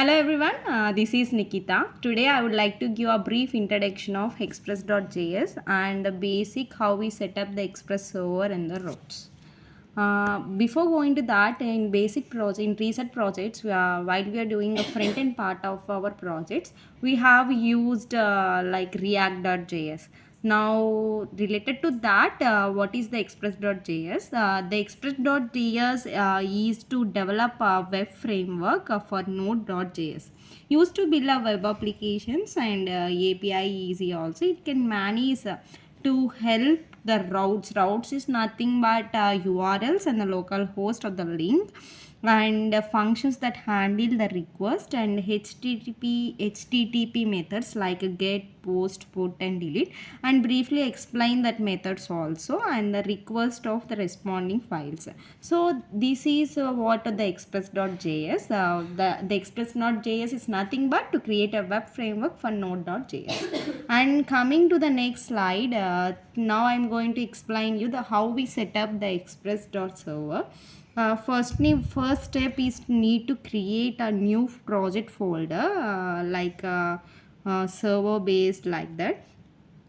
Hello everyone, this is Nikita. Today I would like to give a brief introduction of Express.js and the basic how we set up the Express server and the routes. Before going to that, in basic project, in reset projects, while we are doing the front end part of our projects, we have used like React.js. Now, related to that, what is the Express.js? The Express.js is to develop a web framework for Node.js. Used to build a web applications and API easy also. It can manage to help the routes. Routes is nothing but URLs and the local host of the link and functions that handle the request and HTTP methods like get, post, put and delete, and briefly explain that methods also and the request of the responding files. So this is what the Express.js. The Express.js is nothing but to create a web framework for Node.js. And coming to the next slide, now I'm going to explain you the how we set up the Express.server. First step is need to create a new project folder server based like that.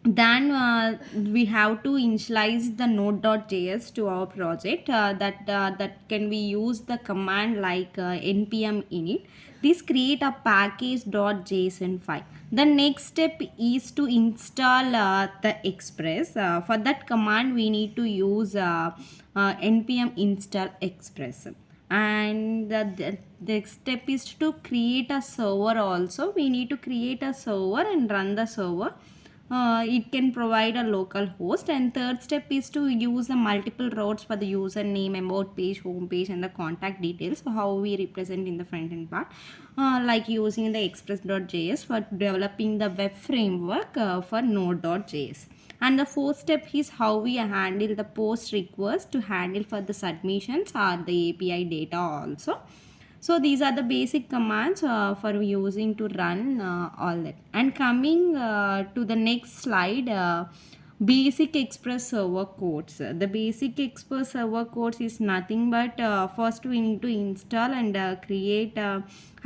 Then we have to initialize the node.js to our project. That can we use the command like npm init. This create a package.json file. The next step is to install the express. For that command we need to use npm install express. And the step is to create a server also. We need to create a server and run the server. It can provide a local host. And third step is to use the multiple routes for the username, about page, home page and the contact details. So how we represent in the front end part, like using the express.js for developing the web framework for node.js. And the fourth step is how we handle the post request to handle for the submissions or the API data also. So these are the basic commands for using to run all that. And coming to the next slide, basic express server codes. The basic express server codes is nothing but first we need to install and create. I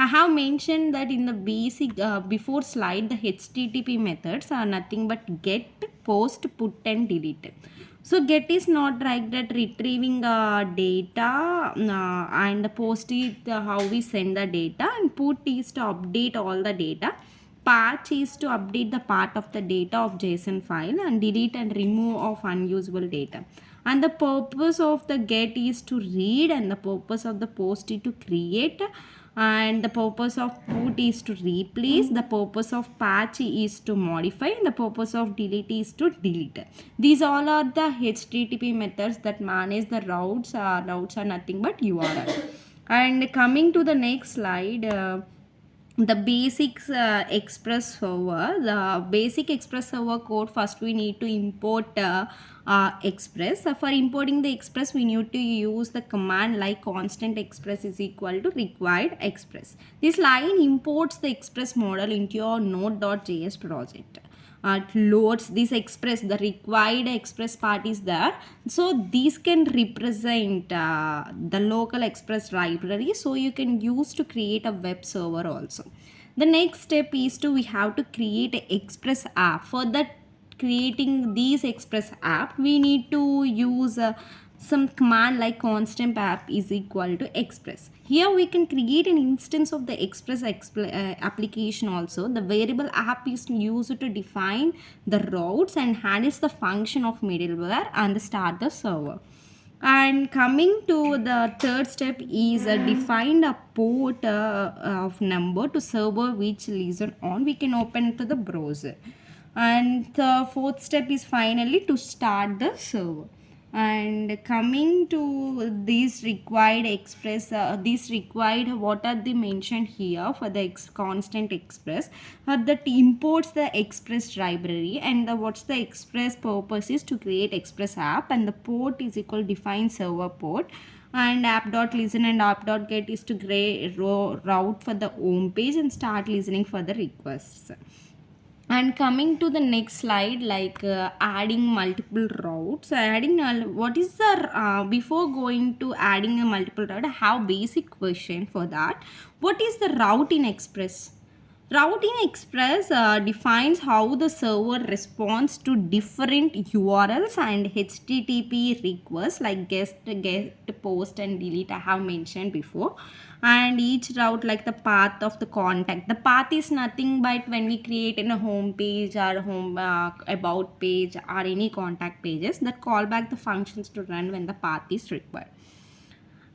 have mentioned that in the basic before slide, the HTTP methods are nothing but get, post, put and delete. So get is not like that retrieving data, and post is how we send the data, and put is to update all the data. Patch is to update the part of the data of JSON file, and delete and remove of unusable data. And the purpose of the get is to read, and the purpose of the post is to create, and the purpose of put is to replace, the purpose of patch is to modify, and the purpose of delete is to delete. These all are the HTTP methods that manage the routes. Routes are nothing but URL. And coming to the next slide, the basics express server. The basic express server code, first we need to import express. For importing the express we need to use the command like constant express is equal to required express. This line imports the express model into your node.js project. It loads this express, the required express part is there. So these can represent the local express library, so you can use to create a web server also. The next step is to we have to create an express app. For that creating these express app we need to use some command like constant app is equal to express. Here we can create an instance of the express application also. The variable app is used to define the routes and handles the function of middleware and start the server. And coming to the third step is define a port of number to server which listen on. We can open to the browser. And the fourth step is finally to start the server. And coming to this required express, this required, what are they mentioned here for the constant express, that imports the express library, and what's the express purpose is to create express app, and the port is equal define server port, and app.listen and app.get is to route for the home page and start listening for the requests. And coming to the next slide, like adding multiple routes, adding what is the before going to adding a multiple route, I have basic question for that. What is the route in Express? Route in Express defines how the server responds to different URLs and HTTP requests like get, post, and delete. I have mentioned before. And each route, like the path of the contact. The path is nothing but when we create in a home page or home about page or any contact pages that call back the functions to run when the path is required.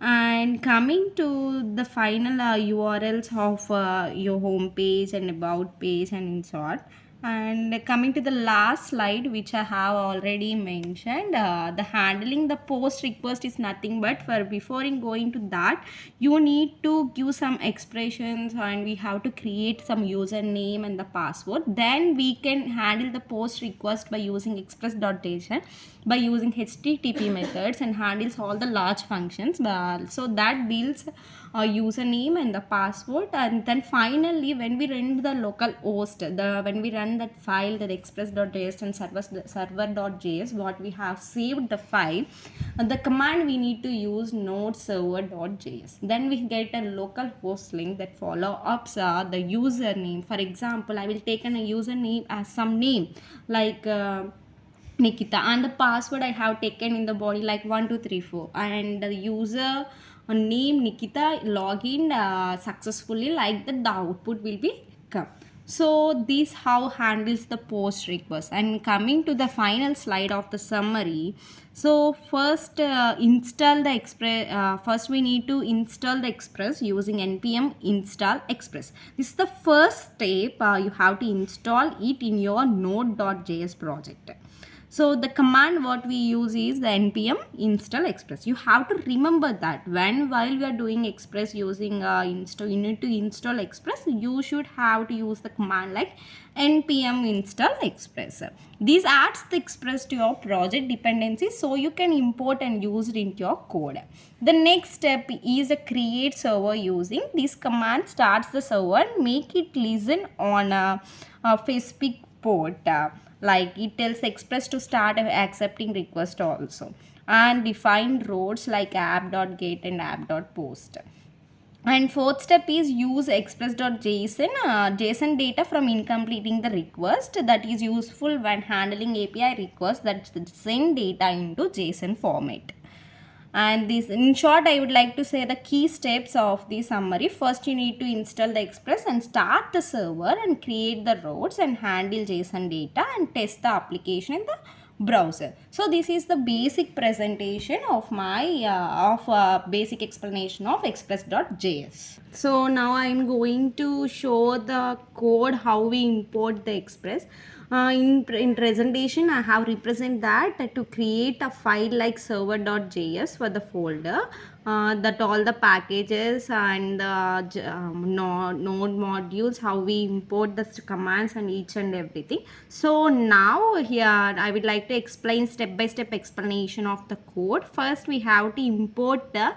And coming to the final URLs of your home page and about page and in short. And coming to the last slide, which I have already mentioned, the handling the post request is nothing but for before in going to that, you need to give some expressions and we have to create some username and the password. Then we can handle the post request by using Express.js, by using HTTP methods, and handles all the large functions. So that deals username and the password. And then finally, when we run the local host, when we run that file, that express.js and server.js, what we have saved the file, the command we need to use node server.js. Then we get a local host link that follow ups the username. For example, I will take a username as some name like Nikita, and the password I have taken in the body like 1234, and the user name Nikita login successfully, like that the output will be come. So this how handles the post request. And coming to the final slide of the summary, so first install the Express. First we need to install the Express using npm install Express. This is the first step. You have to install it in your node.js project. So the command what we use is the npm install Express. You have to remember that while we are doing Express using install, you need to install Express, you should have to use the command like npm install Express. This adds the Express to your project dependencies so you can import and use it into your code. The next step is a create server. Using this command starts the server, make it listen on a specific port. Like it tells Express to start accepting request also, and define roles like app.get and app.post. And fourth step is use express.json JSON data from incompleting the request. That is useful when handling API requests that send data into JSON format. And this, in short, I would like to say the key steps of the summary. First, you need to install the Express and start the server and create the routes and handle JSON data and test the application in the browser. So this is the basic presentation of my basic explanation of Express.js. So now I am going to show the code how we import the Express. In presentation, I have represent that to create a file like server.js for the folder, that all the packages and the node modules, how we import the commands and each and everything. So now here I would like to explain step-by-step explanation of the code. First, we have to import the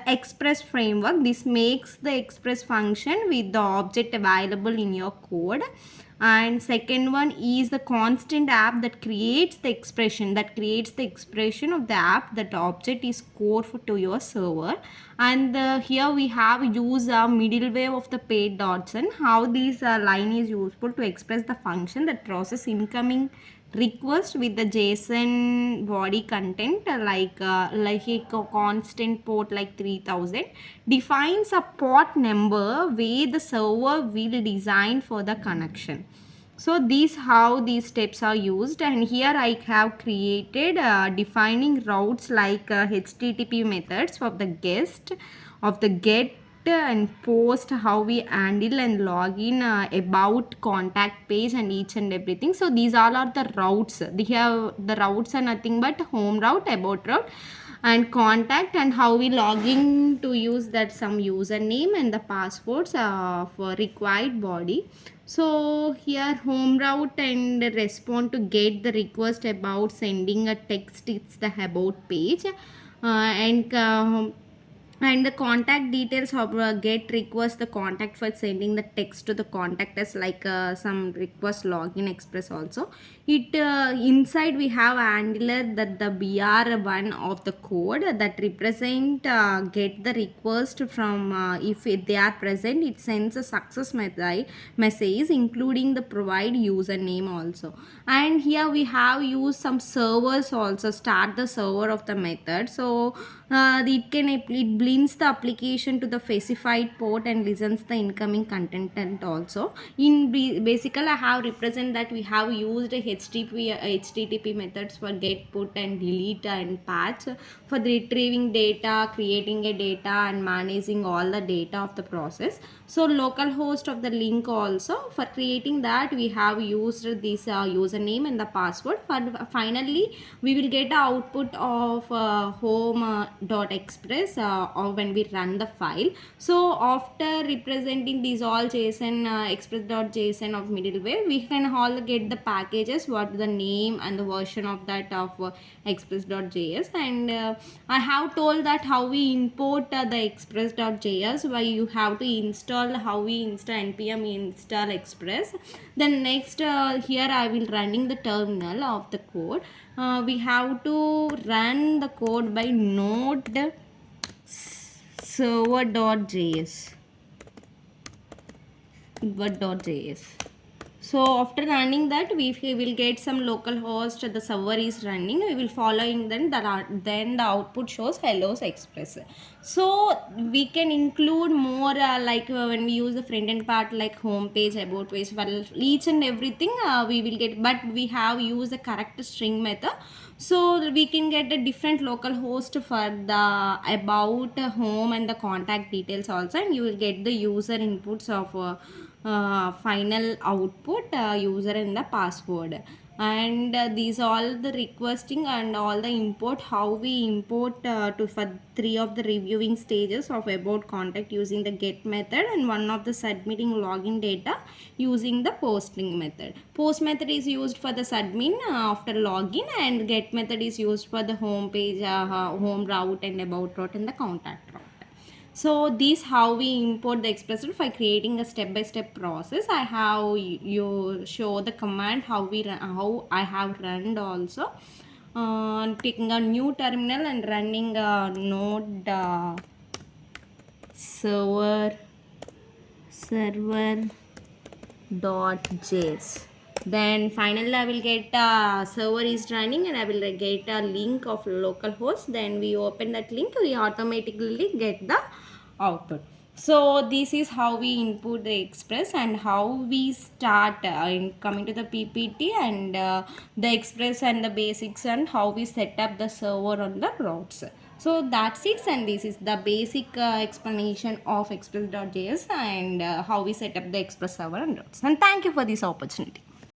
Express framework. This makes the Express function with the object available in your code. And second one is the constant app that creates the expression of the app. That object is core to your server. And here we have use a middleware of the paid dots, and how this line is useful to express the function that process incoming request with the JSON body content, like a constant port like 3000, defines a port number where the server will design for the connection. So these how these steps are used. And here I have created defining routes like HTTP methods of the guest, of the get and post, how we handle and log in about contact page and each and everything. So these all are the routes. The routes are nothing but home route, about route, and contact, and how we log in to use that some username and the passwords for required body. So here home route and respond to get the request about sending a text, it's the about page. And and the contact details of get request the contact for sending the text to the contact as like some request login express also. It inside we have handler that the br1 of the code that represent get the request from if they are present, it sends a success message including the provide username also. And here we have used some servers also, start the server of the method. So it blinks the application to the specified port and listens the incoming content also. Basically I have represent that we have used http methods for get, put and delete and patch for the retrieving data, creating a data and managing all the data of the process. So localhost of the link also, for creating that we have used this username and the password. For finally we will get the output of home.express or when we run the file. So after representing these all json express.json of middleware, we can all get the packages, what the name and the version of that of express.js. And I have told that how we import the express.js, why you have to install, how we install npm install express. Then next here I will running the terminal of the code. We have to run the code by node server.js word.js. So after running that, we will get some local host, the server is running, we will following then the output shows hellos express. So we can include more like when we use the front end part like home page, about page, well each and everything we will get, but we have used the correct string method. So we can get a different local host for the about home and the contact details also, and you will get the user inputs of final output user and the password. And these all the requesting and all the import, how we import to for three of the reviewing stages of about contact using the get method, and one of the submitting login data using the posting method. Post method is used for the submin after login, and get method is used for the home page home route and about route and the contact route. So this how we import the expressor by creating a step-by-step process. I have you show the command how I have run also. Taking a new terminal and running a node server dot js. Then finally I will get server is running and I will get a link of localhost. Then we open that link, we automatically get the output. So this is how we input the express and how we start in coming to the ppt and the express and the basics, and how we set up the server on the routes. So that's it, and this is the basic explanation of express.js and how we set up the express server and routes. And thank you for this opportunity.